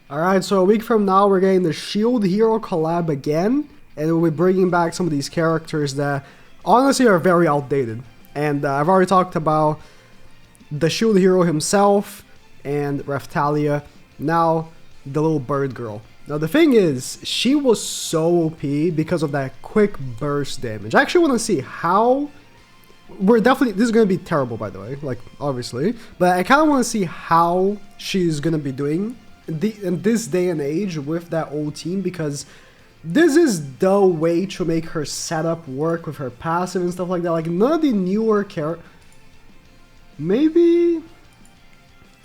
Alright, so a week from now we're getting the Shield Hero collab again, and we'll be bringing back some of these characters that honestly are very outdated. And I've already talked about the Shield Hero himself and Raphtalia, now the little bird girl. Now the thing is, she was so OP because of that quick burst damage. I actually want to see how... this is going to be terrible, by the way, like, obviously. But I kind of want to see how she's going to be doing in this day and age with that old team, because this is the way to make her setup work with her passive and stuff like that. Like, none of the newer characters... Maybe...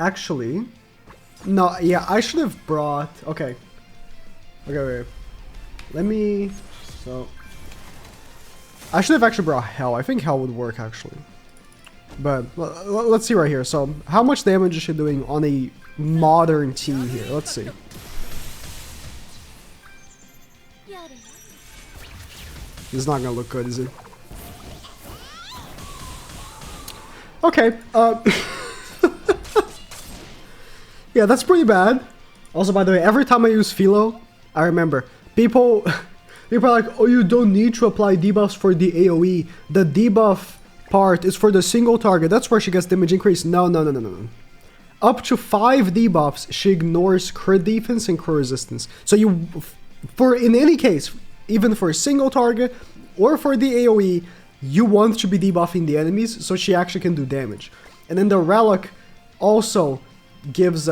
Actually... No, yeah, I should have brought... Okay, wait. Let me... So... I should have actually brought Hell. I think Hell would work, actually. But let's see right here. So, how much damage is she doing on a modern team here? Let's see. This is not gonna look good, is it? Okay. Yeah, that's pretty bad. Also, by the way, every time I use Filo, I remember people are like, oh, you don't need to apply debuffs for the AoE. The debuff part is for the single target. That's where she gets damage increase. No. Up to 5 debuffs, she ignores crit defense and crit resistance. So in any case, even for a single target or for the AoE, you want to be debuffing the enemies so she actually can do damage. And then the relic also gives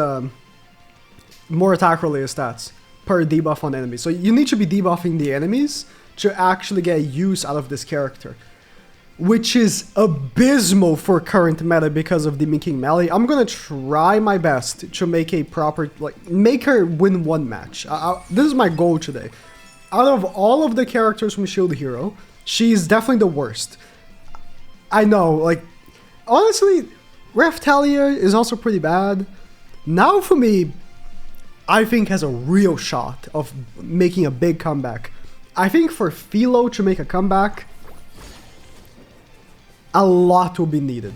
more attack related stats per debuff on enemies. So you need to be debuffing the enemies to actually get use out of this character, which is abysmal for current meta because of the Mimicking Melee. I'm gonna try my best to make a proper, make her win one match. This is my goal today. Out of all of the characters from Shield Hero, she's definitely the worst. I know, like, honestly, Raphtalia is also pretty bad. Now for me, I think has a real shot of making a big comeback. I think for Filo to make a comeback, a lot will be needed.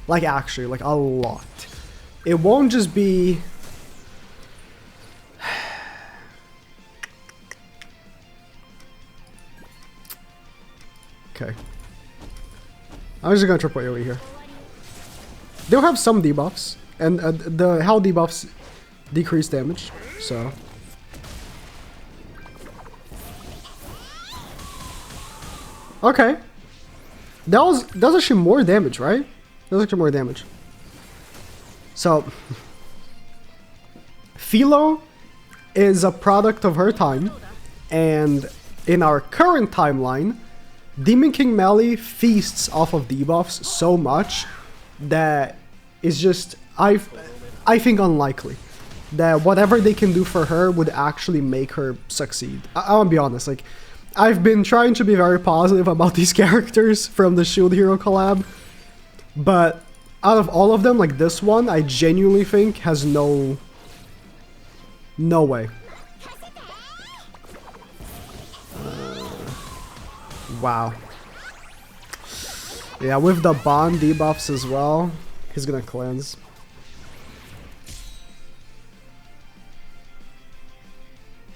Like, actually, like, a lot. It won't just be... Okay. I'm just gonna triple AoE here. They'll have some debuffs, and the Hell debuffs decrease damage, so... Okay. That was actually more damage, right? That was actually more damage. So... Filo is a product of her time, and in our current timeline, Demon King Melee feasts off of debuffs so much that it's just, I think, unlikely that whatever they can do for her would actually make her succeed. I want to be honest, like, I've been trying to be very positive about these characters from the Shield Hero collab, but out of all of them, like this one, I genuinely think has no way. Wow. Yeah, with the bond debuffs as well, he's gonna cleanse.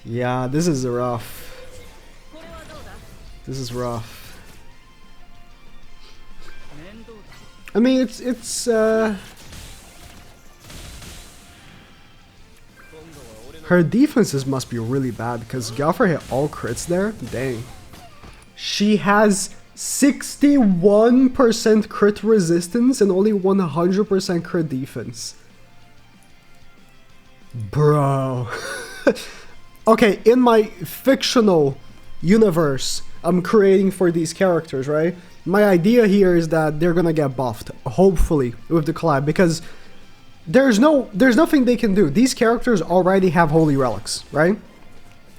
Yeah, this is rough. This is rough. I mean, it's her defenses must be really bad because Galfer hit all crits there. Dang. She has 61% crit resistance and only 100% crit defense. Bro. Okay, in my fictional universe I'm creating for these characters, right? My idea here is that they're gonna get buffed, hopefully, with the collab, because there's nothing they can do. These characters already have holy relics, right?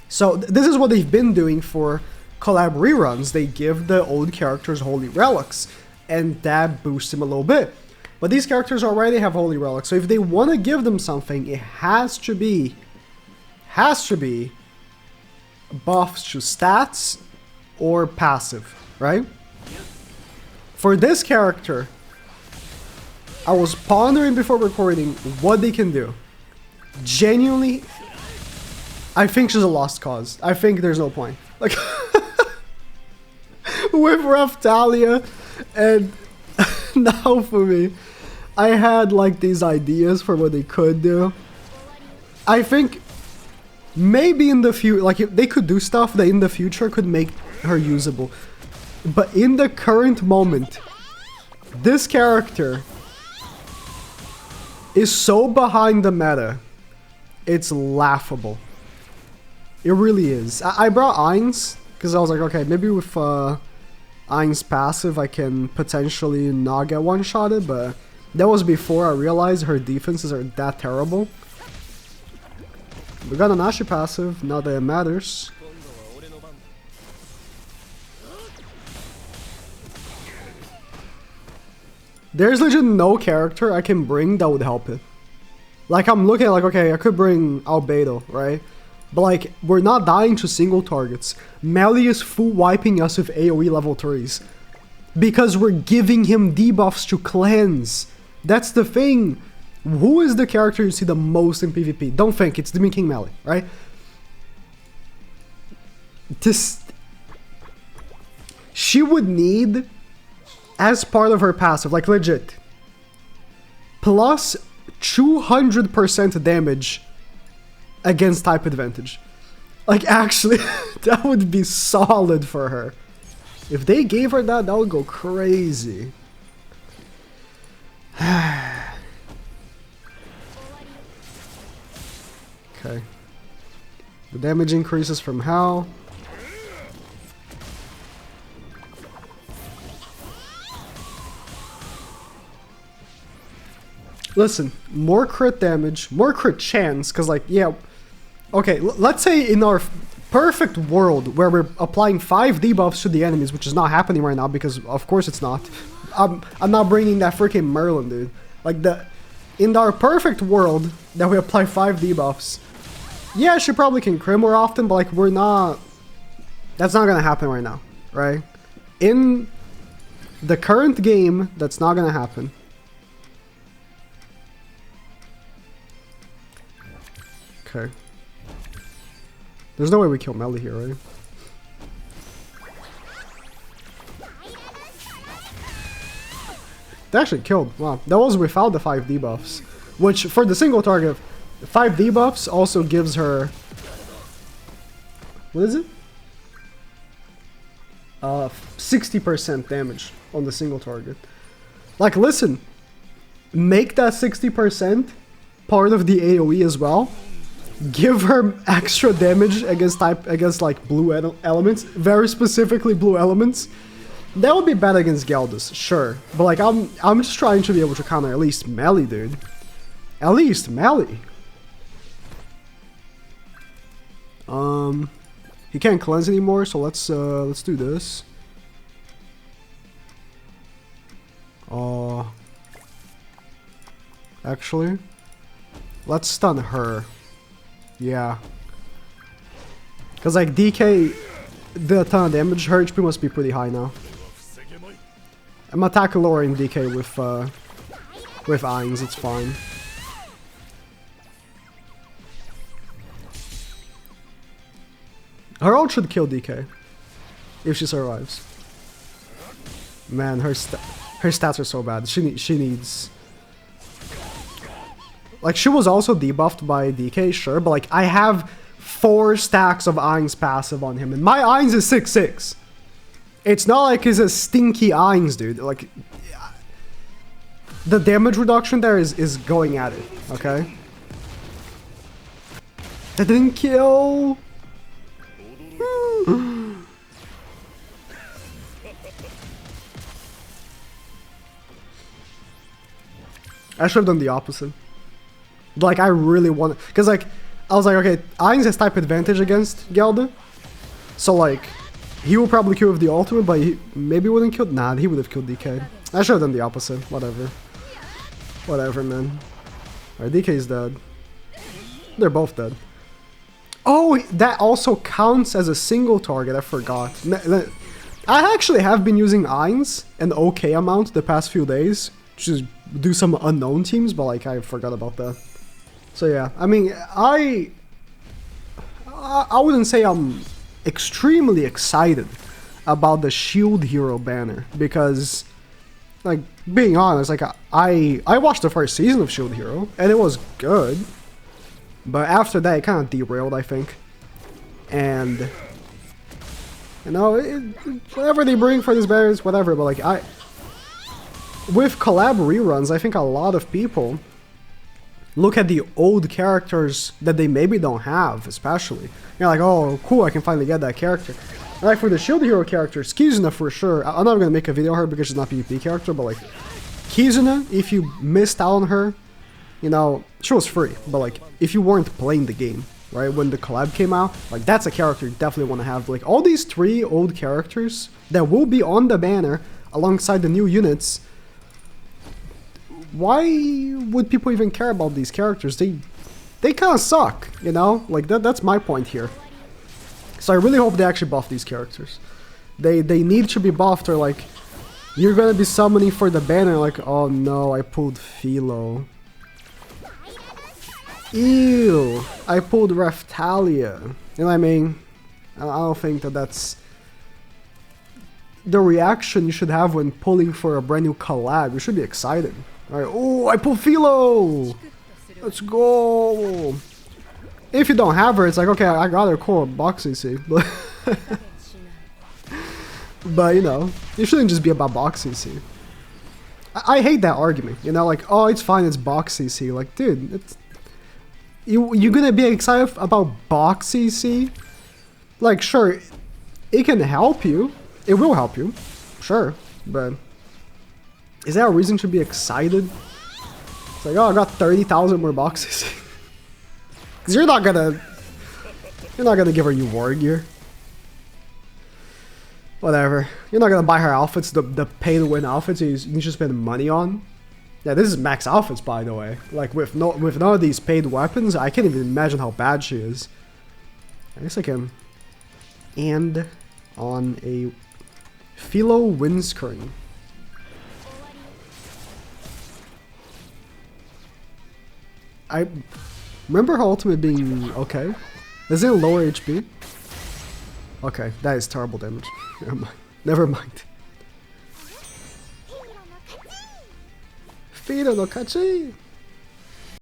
So this is what they've been doing for collab reruns. They give the old characters holy relics, and that boosts them a little bit. But these characters already have holy relics, so if they want to give them something, it has to be buffs to stats or passive, right? For this character, I was pondering before recording what they can do. Genuinely, I think she's a lost cause. I think there's no point. Like, with Raphtalia, and now for me, I had like these ideas for what they could do. I think maybe in the future, like they could do stuff that in the future could make her usable. But in the current moment, this character is so behind the meta, it's laughable. It really is. I brought Ainz because I was like, okay, maybe with Ainz passive I can potentially not get one-shotted, but that was before I realized her defenses are that terrible. We got an Ashe passive, not that it matters. There's legit no character I can bring that would help it. Like, I'm looking at, like, okay, I could bring Albedo, right? But, like, we're not dying to single targets. Melee is full wiping us with AoE level 3s. Because we're giving him debuffs to cleanse. That's the thing. Who is the character you see the most in PvP? Don't think, it's Demon King Melee, right? She would need, as part of her passive, like legit, plus 200% damage against type advantage. Like, actually, that would be solid for her. If they gave her that, that would go crazy. Okay. The damage increases from how? Listen, more crit damage, more crit chance, because like, yeah, okay, let's say in our perfect world where we're applying 5 debuffs to the enemies, which is not happening right now because of course it's not. I'm not bringing that freaking Merlin, dude. Like, in our perfect world that we apply 5 debuffs, yeah, she probably can crit more often, but like, we're not, that's not gonna happen right now, right? In the current game, that's not gonna happen. Okay. There's no way we kill Melee here, right? They actually killed. Wow. That was without the 5 debuffs. Which, for the single target, 5 debuffs also gives her... What is it? 60% damage on the single target. Like, listen. Make that 60% part of the AoE as well. Give her extra damage against like blue elements, very specifically blue elements. That would be bad against Gyaldus, sure. But like, I'm just trying to be able to counter at least Melee, dude. At least Melee. He can't cleanse anymore, so let's do this. Actually, let's stun her. Yeah. Because like DK did a ton of damage, her HP must be pretty high now. I'm attacking lowering DK with Ainz, it's fine. Her ult should kill DK if she survives. Man, her stats are so bad. She needs. Like, she was also debuffed by DK, sure, but like, I have 4 stacks of Ainz passive on him, and my Ainz is 6/6. It's not like he's a stinky Ainz, dude. Like, the damage reduction there is going at it, okay? That didn't kill. I should have done the opposite. Like, I really want to, because like, I was like, okay, Ainz has type advantage against Gyalda, so like, he will probably kill with the ultimate, but he maybe wouldn't kill. Nah, he would have killed DK. I should have done the opposite. Whatever. Whatever, man. Alright, DK is dead. They're both dead. Oh, that also counts as a single target. I forgot. I actually have been using Ainz an okay amount the past few days. Just do some unknown teams, but like, I forgot about that. So yeah, I mean, I wouldn't say I'm extremely excited about the Shield Hero banner, because, like, being honest, like, I watched the first season of Shield Hero, and it was good, but after that, it kind of derailed, I think, and, you know, whatever they bring for these banners, whatever, but, like, with collab reruns, I think a lot of people look at the old characters that they maybe don't have, especially. You're like, oh, cool, I can finally get that character. Like, for the Shield Hero character, Kizuna for sure. I'm not gonna make a video on her because she's not a PvP character, but, like, Kizuna, if you missed out on her, you know, she was free, but, like, if you weren't playing the game, right, when the collab came out, like, that's a character you definitely want to have. Like, all these 3 old characters that will be on the banner alongside the new units, why would people even care about these characters? They kind of suck, you know? Like, that's my point here. So I really hope they actually buff these characters. They need to be buffed, or, like, you're gonna be summoning for the banner, like, oh no, I pulled Filo. Ew, I pulled Raphtalia. You know what I mean? I don't think that's the reaction you should have when pulling for a brand new collab. You should be excited. Alright, oh, I pulled Filo! Let's go! If you don't have her, it's like, okay, I got her, cool, box CC. But, you know, it shouldn't just be about box CC. I hate that argument, you know, like, oh, it's fine, it's box CC. Like, dude, it's... You're gonna be excited about box CC? Like, sure, it can help you. It will help you, sure, but... Is there a reason to be excited? It's like, oh, I got 30,000 more boxes. Because you're not gonna give her new war gear. Whatever. You're not gonna buy her outfits, the pay-to-win outfits you need to spend money on. Yeah, this is max outfits, by the way. Like, with none of these paid weapons, I can't even imagine how bad she is. I guess I can end on a Filo windscreen. I remember her ultimate being okay. Is it lower HP? Okay, that is terrible damage. Never mind. Never mind. Filo no Kachi!